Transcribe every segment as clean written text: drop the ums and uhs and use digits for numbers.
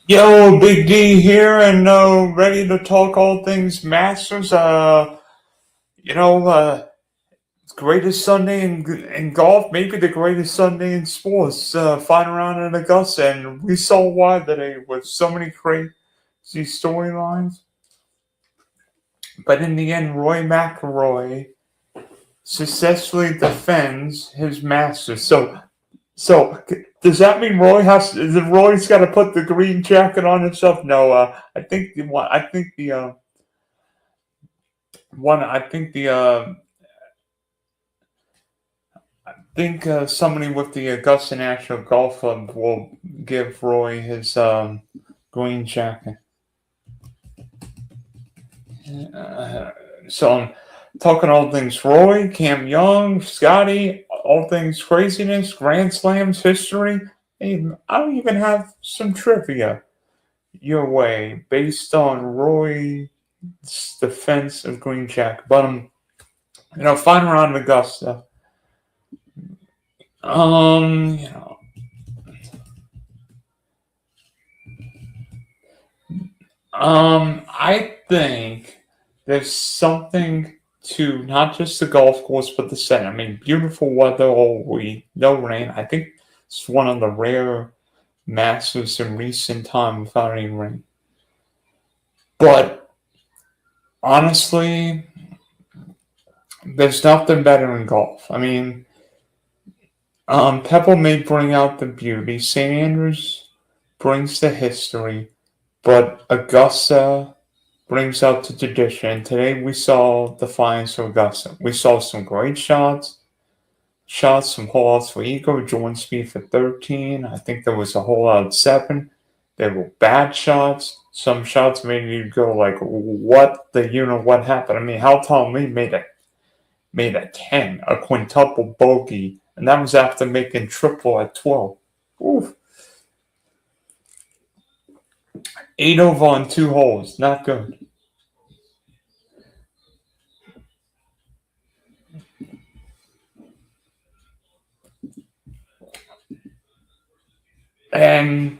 Yo, Big D here, and ready to talk all things Masters. You know, uh, greatest Sunday in golf, maybe the greatest Sunday in sports. Final round in Augusta, and we saw why today with so many crazy storylines. But in the end, Roy McIlroy successfully defends his Masters. So does that mean Roy's got to put the green jacket on himself? No, I think the one. I think the one. I think somebody with the Augusta National Golf Club will give Roy his green jacket. Uh, so I'm talking all things Roy, Cam Young, Scotty, all things craziness, Grand Slams, history. Hey, I don't even have some trivia your way based on Roy's defense of green jacket. But final round Augusta. Um, you know, I think there's something to not just the golf course but the setting. I mean, beautiful weather all week, no rain. I think it's one of the rare Masters in recent time without any rain. But honestly, there's nothing better in golf. I mean, Pebble may bring out the beauty. St. Andrews brings the history, but Augusta brings out the tradition. Today we saw the finals of Augusta. We saw some great shots from hole outs for Eagle, Jordan Speed for 13. I think there was a hole out 7. There were bad shots. Some shots made you go like, what happened? I mean, how Tom Lee made a 10, a quintuple bogey, and that was after making triple at 12. Oof. 8 over on 2 holes, not good. And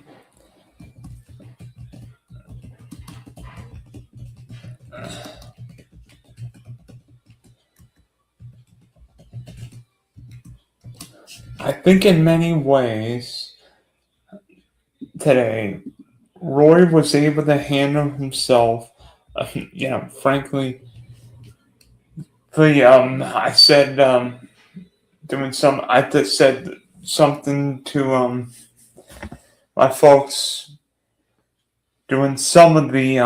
I think in many ways today, Roy was able to handle himself. Frankly, I said doing some. I just said something to my folks doing some of the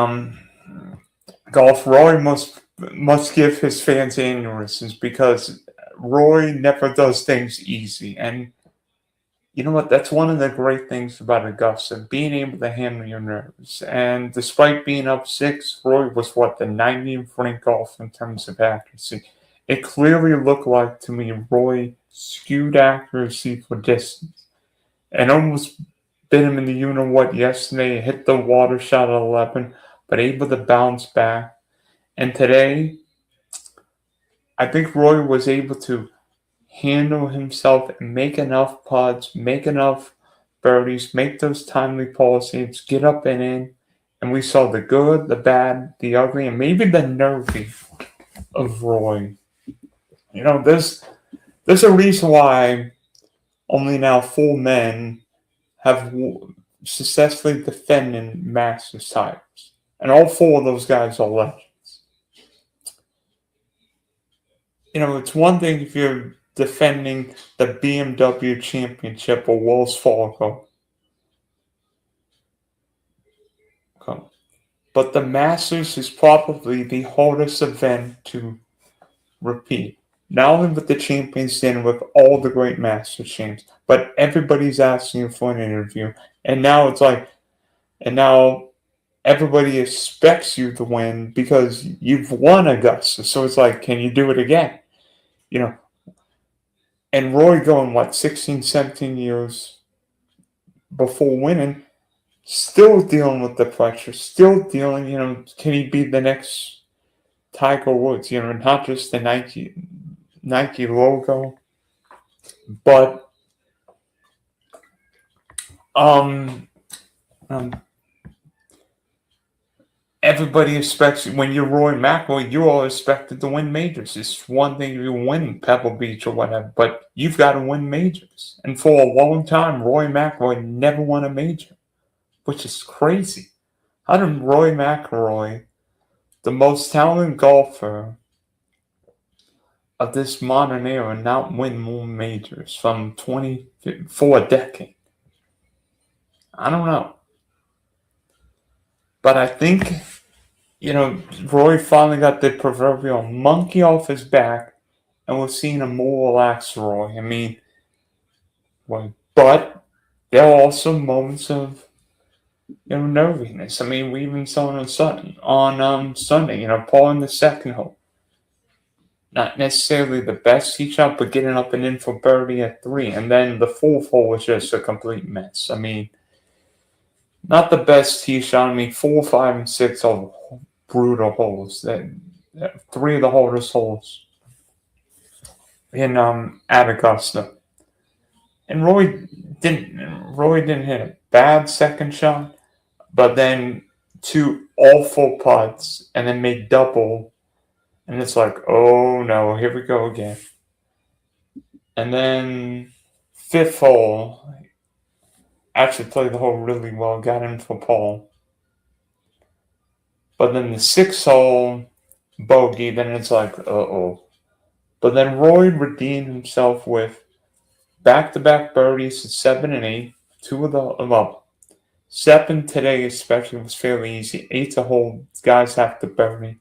golf. Roy must give his fans aneurysms because Roy never does things easy, and you know what? That's one of the great things about Augusta, being able to handle your nerves. And despite being up 6, Roy was the 90th ranked golf in terms of accuracy. It clearly looked like to me Roy skewed accuracy for distance and almost bit him in the you know what yesterday, hit the water shot at 11, but able to bounce back. And today, I think Roy was able to handle himself and make enough putts, make enough birdies, make those timely policies, get up and in. And we saw the good, the bad, the ugly, and maybe the nervy of Roy. There's a reason why only now 4 men have successfully defended Masters titles. And all 4 of those guys are legends. It's one thing if you're defending the BMW Championship or Wells Fargo. Okay. But the Masters is probably the hardest event to repeat. Not only with the Champions Dinner, with all the great Masters champs, but everybody's asking you for an interview. And now everybody expects you to win because you've won Augusta. So it's like, can you do it again? And Roy going, 16, 17 years before winning, still dealing with the pressure, still dealing, can he be the next Tiger Woods? Not just the Nike logo, but um, um everybody expects, when you're Rory McIlroy, you're all expected to win majors. It's one thing if you win Pebble Beach or whatever, but you've got to win majors. And for a long time, Rory McIlroy never won a major, which is crazy. How did Rory McIlroy, the most talented golfer of this modern era, not win more majors from for a decade? I don't know. But I think, Roy finally got the proverbial monkey off his back, and we're seeing a more relaxed Roy. I mean, but there are also moments of nerviness. I mean, we even saw it on Sunday. Paul in the second hole, not necessarily the best tee shot, but getting up and in for birdie at 3, and then the fourth hole was just a complete mess. I mean, not the best tee shot. I mean, 4, 5, and 6 are brutal holes. That 3 of the hardest holes in at Augusta. And Roy didn't hit a bad second shot, but then 2 awful putts, and then made double, and it's like, oh no, here we go again. And then 5th hole, actually played the hole really well, got in for Paul. But then the 6th hole, bogey, then it's like, uh-oh. But then Roy redeemed himself with back-to-back birdies at 7 and 8. 2 of the 7 today especially was fairly easy. 8's a hole, guys have to birdie.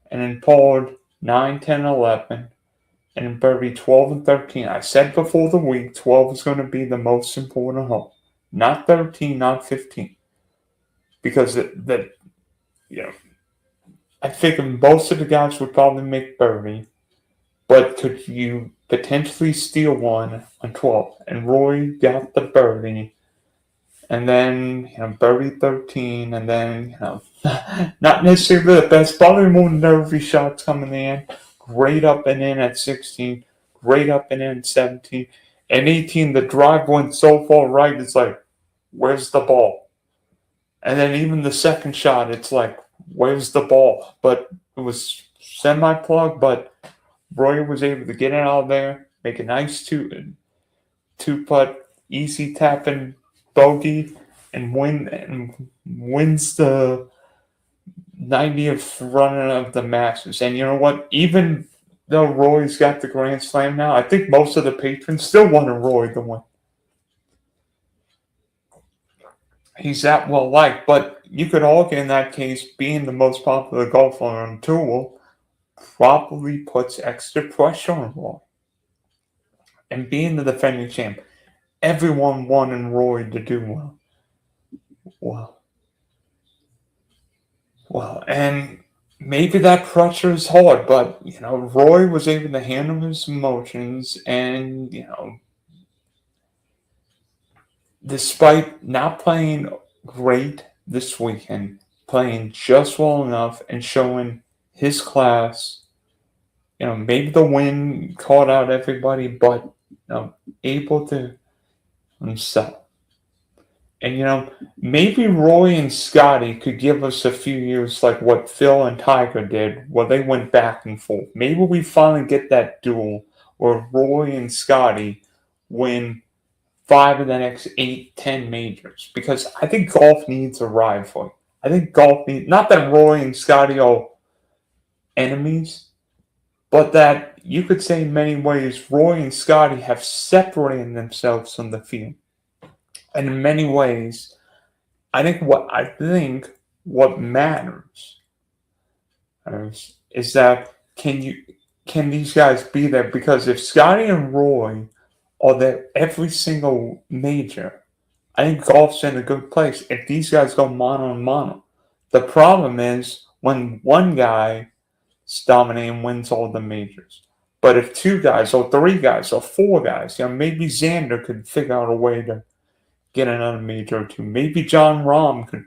And then Paul 9, 10, 11. And then birdie 12 and 13. I said before the week 12 is going to be the most important hole. Not 13, not 15. Because I think most of the guys would probably make birdie. But could you potentially steal one on 12? And Roy got the birdie. And then, birdie 13. And then, not necessarily the best, probably more nervy shots coming in. Great up and in at 16. Great up and in at 17. And 18, the drive went so far right, it's like, where's the ball? And then even the second shot, it's like, where's the ball? But it was semi-plug, but Roy was able to get it out there, make a nice two-putt, easy tapping bogey, and wins the 90th run of the Masters. And you know what? Even though Roy's got the Grand Slam now, I think most of the patrons still want Roy to win. He's that well liked, but you could argue in that case, being the most popular golfer on tour probably puts extra pressure on Roy. And being the defending champ, everyone wanted Roy to do well. Well, and maybe that pressure is hard, but Roy was able to handle his emotions, and despite not playing great this weekend, playing just well enough and showing his class. Maybe the wind caught out everybody, but able to himself. And maybe Roy and Scotty could give us a few years like what Phil and Tiger did, where they went back and forth. Maybe we finally get that duel where Roy and Scotty win 5 of the next 8, 10 majors. Because I think golf needs a rivalry. I think golf needs, not that Roy and Scotty are enemies, but that you could say in many ways Roy and Scotty have separated themselves from the field. And in many ways, I think what matters is that can these guys be there? Because if Scotty and Roy are there every single major, I think golf's in a good place. If these guys go mano a mano, the problem is when one guy dominating wins all the majors. But if 2 guys or 3 guys or 4 guys, maybe Xander could figure out a way to get another major or 2. Maybe John Rahm could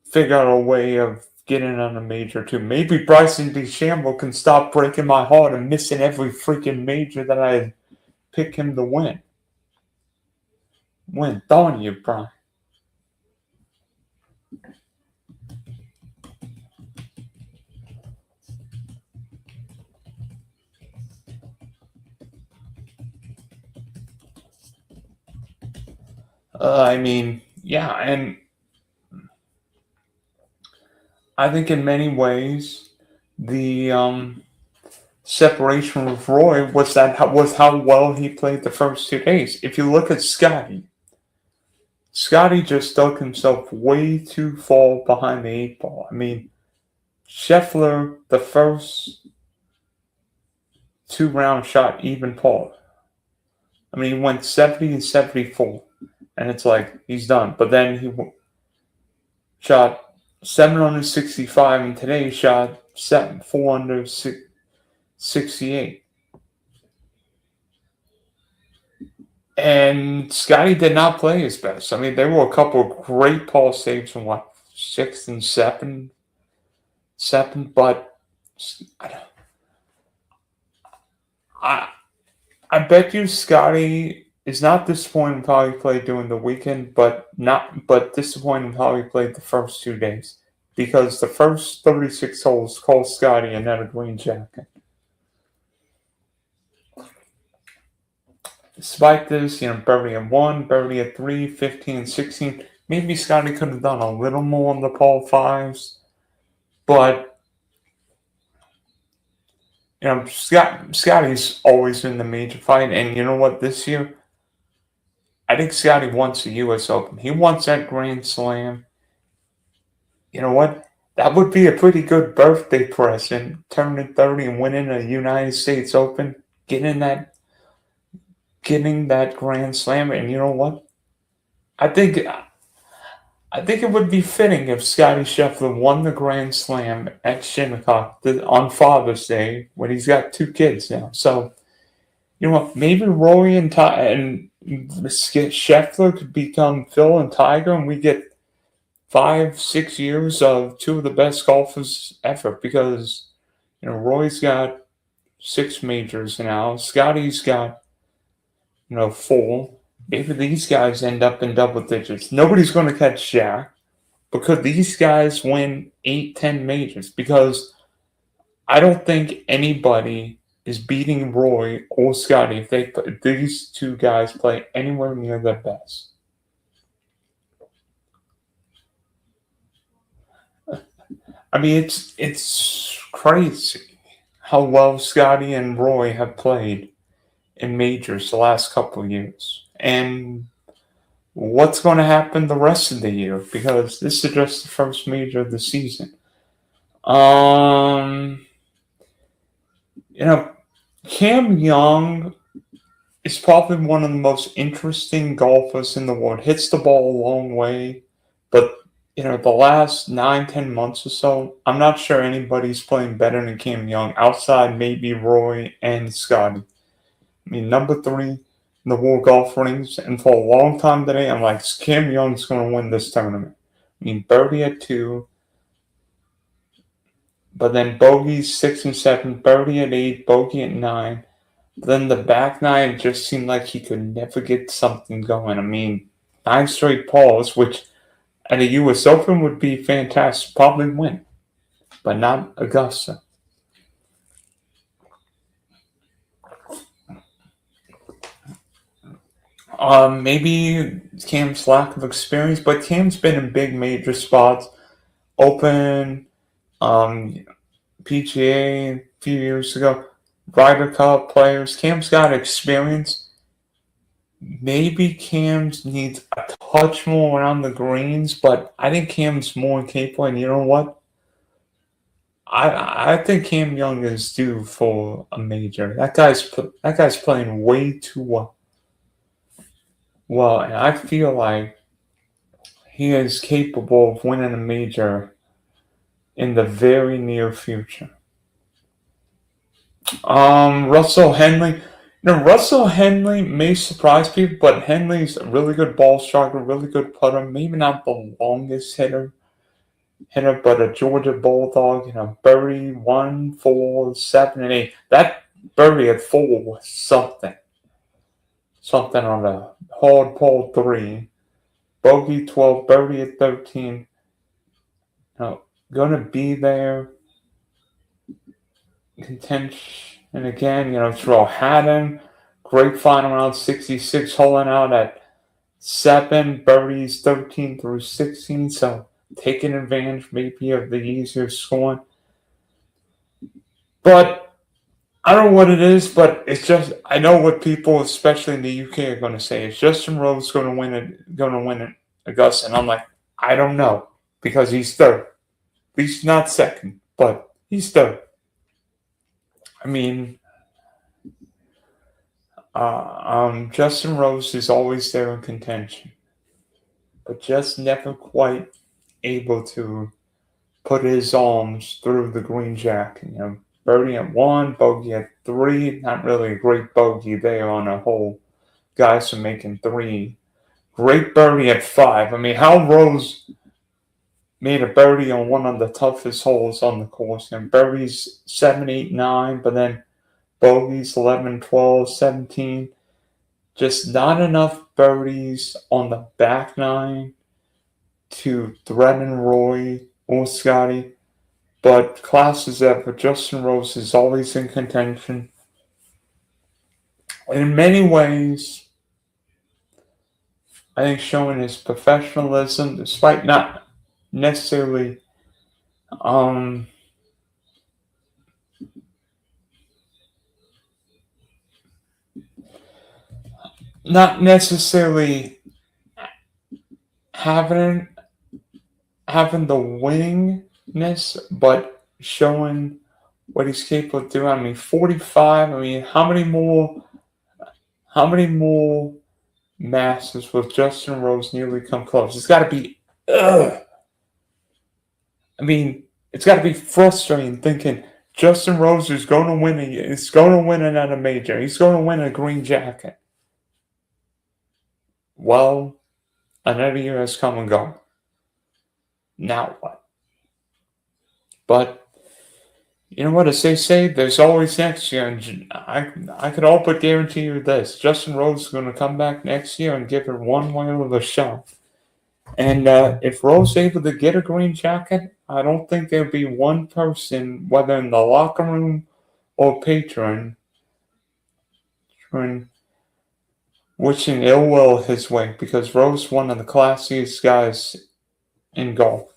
figure out a way of getting another major or 2. Maybe Bryson DeChambeau can stop breaking my heart and missing every freaking major that I pick him to win. Darn you, Brian. I mean, yeah, and I think in many ways the separation with Roy was how well he played the first 2 days. If you look at Scotty, Scotty just dug himself way too far behind the 8 ball. I mean, Scheffler, the first 2 round shot even par. I mean, he went 70 and 74, and it's like he's done. But then he shot 765, and today he shot 468. And Scotty did not play his best. I mean, there were a couple of great par saves from what 6th and 7th, but I bet you Scotty is not disappointed with how he played during the weekend, but disappointed with how he played the first 2 days. Because the first 36 holes cost Scotty another green jacket. Despite this, birdie at 1, birdie at 3, 15 and 16. Maybe Scotty could have done a little more on the par 5s. But, Scotty's always in the major fight. And you know what, this year, I think Scotty wants the U.S. Open. He wants that Grand Slam. You know what? That would be a pretty good birthday present. Turning 30 and winning a United States Open. Getting that Grand Slam. And you know what? I think it would be fitting if Scotty Scheffler won the Grand Slam at Shinnecock on Father's Day when he's got 2 kids now. So, you know what? Maybe Rory and Scheffler could become Phil and Tiger, and we get 5-6 years of 2 of the best golfers ever. Because Rory's got 6 majors now. Scotty's got 4. Maybe these guys end up in double digits. Nobody's going to catch Jack because these guys win 8-10 majors. Because I don't think anybody is beating Roy or Scotty if these 2 guys play anywhere near their best. I mean, it's crazy how well Scotty and Roy have played in majors the last couple of years. And what's going to happen the rest of the year? Because this is just the first major of the season. Cam Young is probably one of the most interesting golfers in the world. Hits the ball a long way, but the last 9-10 months or so, I'm not sure anybody's playing better than Cam Young outside maybe Roy and Scotty. I mean, number 3 in the World Golf Rings, and for a long time today, I'm like, Cam Young's going to win this tournament. I mean, birdie at 2, but then bogeys 6 and 7, birdie at 8, bogey at 9. But then the back 9 just seemed like he could never get something going. I mean, 9 straight pars, which at a U.S. Open would be fantastic, probably win, but not Augusta. Maybe Cam's lack of experience, but Cam's been in big major spots. Open, PGA a few years ago, Ryder Cup players. Cam's got experience. Maybe Cam's needs a touch more around the greens, but I think Cam's more capable. And you know what? I think Cam Young is due for a major. That guy's playing way too well. Well, and I feel like he is capable of winning a major in the very near future. Russell Henley. Russell Henley may surprise people, but Henley's a really good ball striker, really good putter. Maybe not the longest hitter, but a Georgia Bulldog. Birdie 1, 4, 7, and 8. That birdie at 4 was something. Something on a hard par 3. Bogey 12, birdie at 13. Gonna be there. Contention. And again, Terrell Haddon, great final round 66, holing out at 7 birdies, 13 through 16. So taking advantage maybe of the easier scoring. But I don't know what it is, but it's just I know what people, especially in the UK, are going to say. Is Justin Rose going to win it? Going to win it, Augusta? And I'm like, I don't know because he's third. At least not second, but he's third. I mean, Justin Rose is always there in contention, but just never quite able to put his arms through the green jacket. Birdie at 1, bogey at 3. Not really a great bogey there on a hole. Guys are making 3. Great birdie at 5. I mean, Hal Rose made a birdie on one of the toughest holes on the course. And birdies 7, 8, 9, but then bogeys 11, 12, 17. Just not enough birdies on the back 9 to threaten Roy or Scotty. But class is ever. Justin Rose is always in contention. In many ways, I think showing his professionalism, despite not necessarily not necessarily having the wingingness, but showing what he's capable of doing. I mean, 45. I mean, how many more Masters will Justin Rose nearly come close? It's got to be. I mean, it's got to be frustrating thinking Justin Rose is going to win. He's going to win another major. He's going to win a green jacket. Well, another year has come and gone. Now what? But you know what? As they say, there's always next year. And I could all but guarantee you this. Justin Rose is going to come back next year and give it one whale of a shot. And if Rose is able to get a green jacket, I don't think there'll be one person, whether in the locker room or patron, wishing ill will his way, because Rose is one of the classiest guys in golf.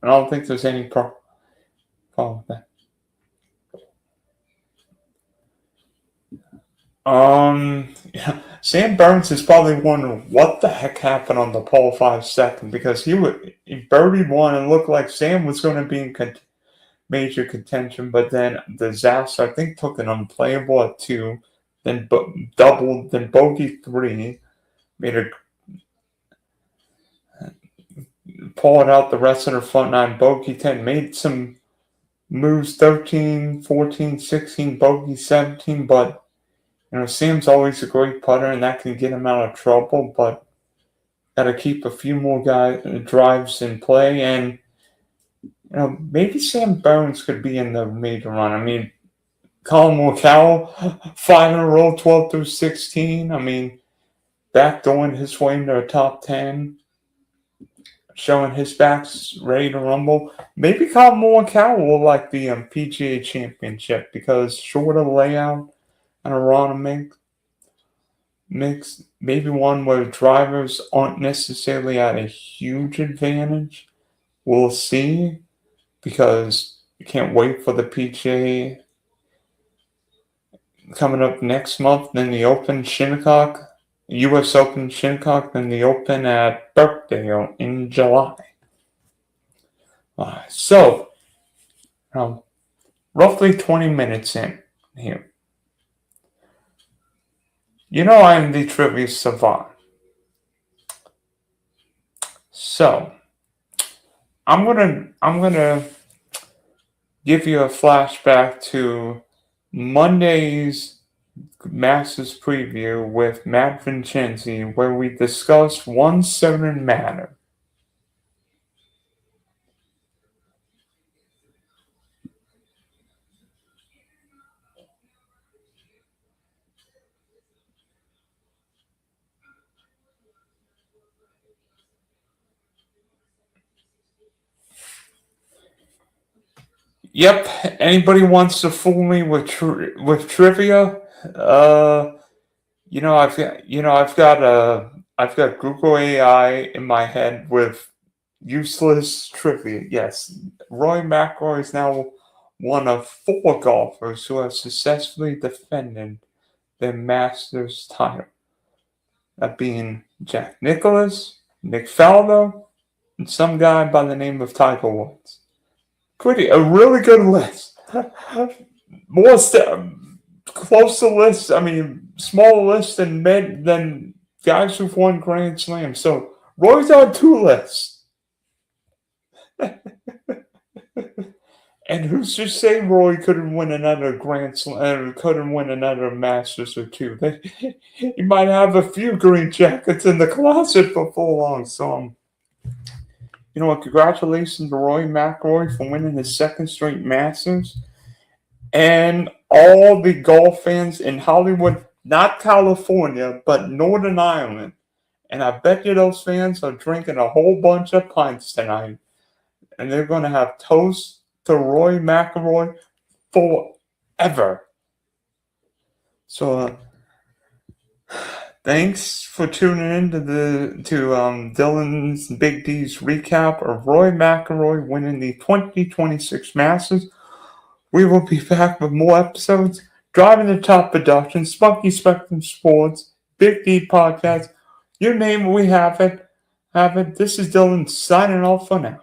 And I don't think there's any problem with that. Sam Burns is probably wondering what the heck happened on the Pole 5 second, because he birdied 1 and looked like Sam was going to be in major contention, but then disaster, I think, took an unplayable at 2, then doubled, then bogey 3, made a pulled out the rest of the front 9, bogey 10, made some moves 13, 14, 16, bogey 17, but Sam's always a great putter, and that can get him out of trouble, but got to keep a few more drives in play, and maybe Sam Burns could be in the major run. I mean, Colin Morikawa, 5 in a row, 12 through 16. I mean, backdooring his way into a top 10, showing his back's ready to rumble. Maybe Colin Morikawa will like the PGA Championship, because shorter layout and a run mix, maybe one where drivers aren't necessarily at a huge advantage. We'll see, because you can't wait for the PGA coming up next month, then the Open Shinnecock, U.S. Open Shinnecock, then the Open at Birkdale in July. So, roughly 20 minutes in here. I'm the trivia savant. So, I'm gonna give you a flashback to Monday's Masters preview with Matt Vincenzi, where we discussed one certain matter. Yep. Anybody wants to fool me with trivia? I've got I've got Google AI in my head with useless trivia. Yes, Rory McIlroy is now one of 4 golfers who have successfully defended their Masters title. That being Jack Nicklaus, Nick Faldo, and some guy by the name of Tiger Woods. A really good list. More closer list. I mean, smaller list than guys who've won Grand Slam. So Roy's on 2 lists. And who's to say Roy couldn't win another Grand Slam, couldn't win another Masters or 2? He might have a few green jackets in the closet before long. So, you know what? Congratulations to Rory McIlroy for winning his 2nd straight Masters. And all the golf fans in Hollywood, not California, but Northern Ireland. And I bet you those fans are drinking a whole bunch of pints tonight. And they're going to have toast to Rory McIlroy forever. So, thanks for tuning in to Dylan's Big D's recap of Rory McIlroy winning the 2026 Masters. We will be back with more episodes. Driving the Top Production, Spunky Spectrum Sports, Big D Podcast. You name it, we have it. This is Dylan signing off for now.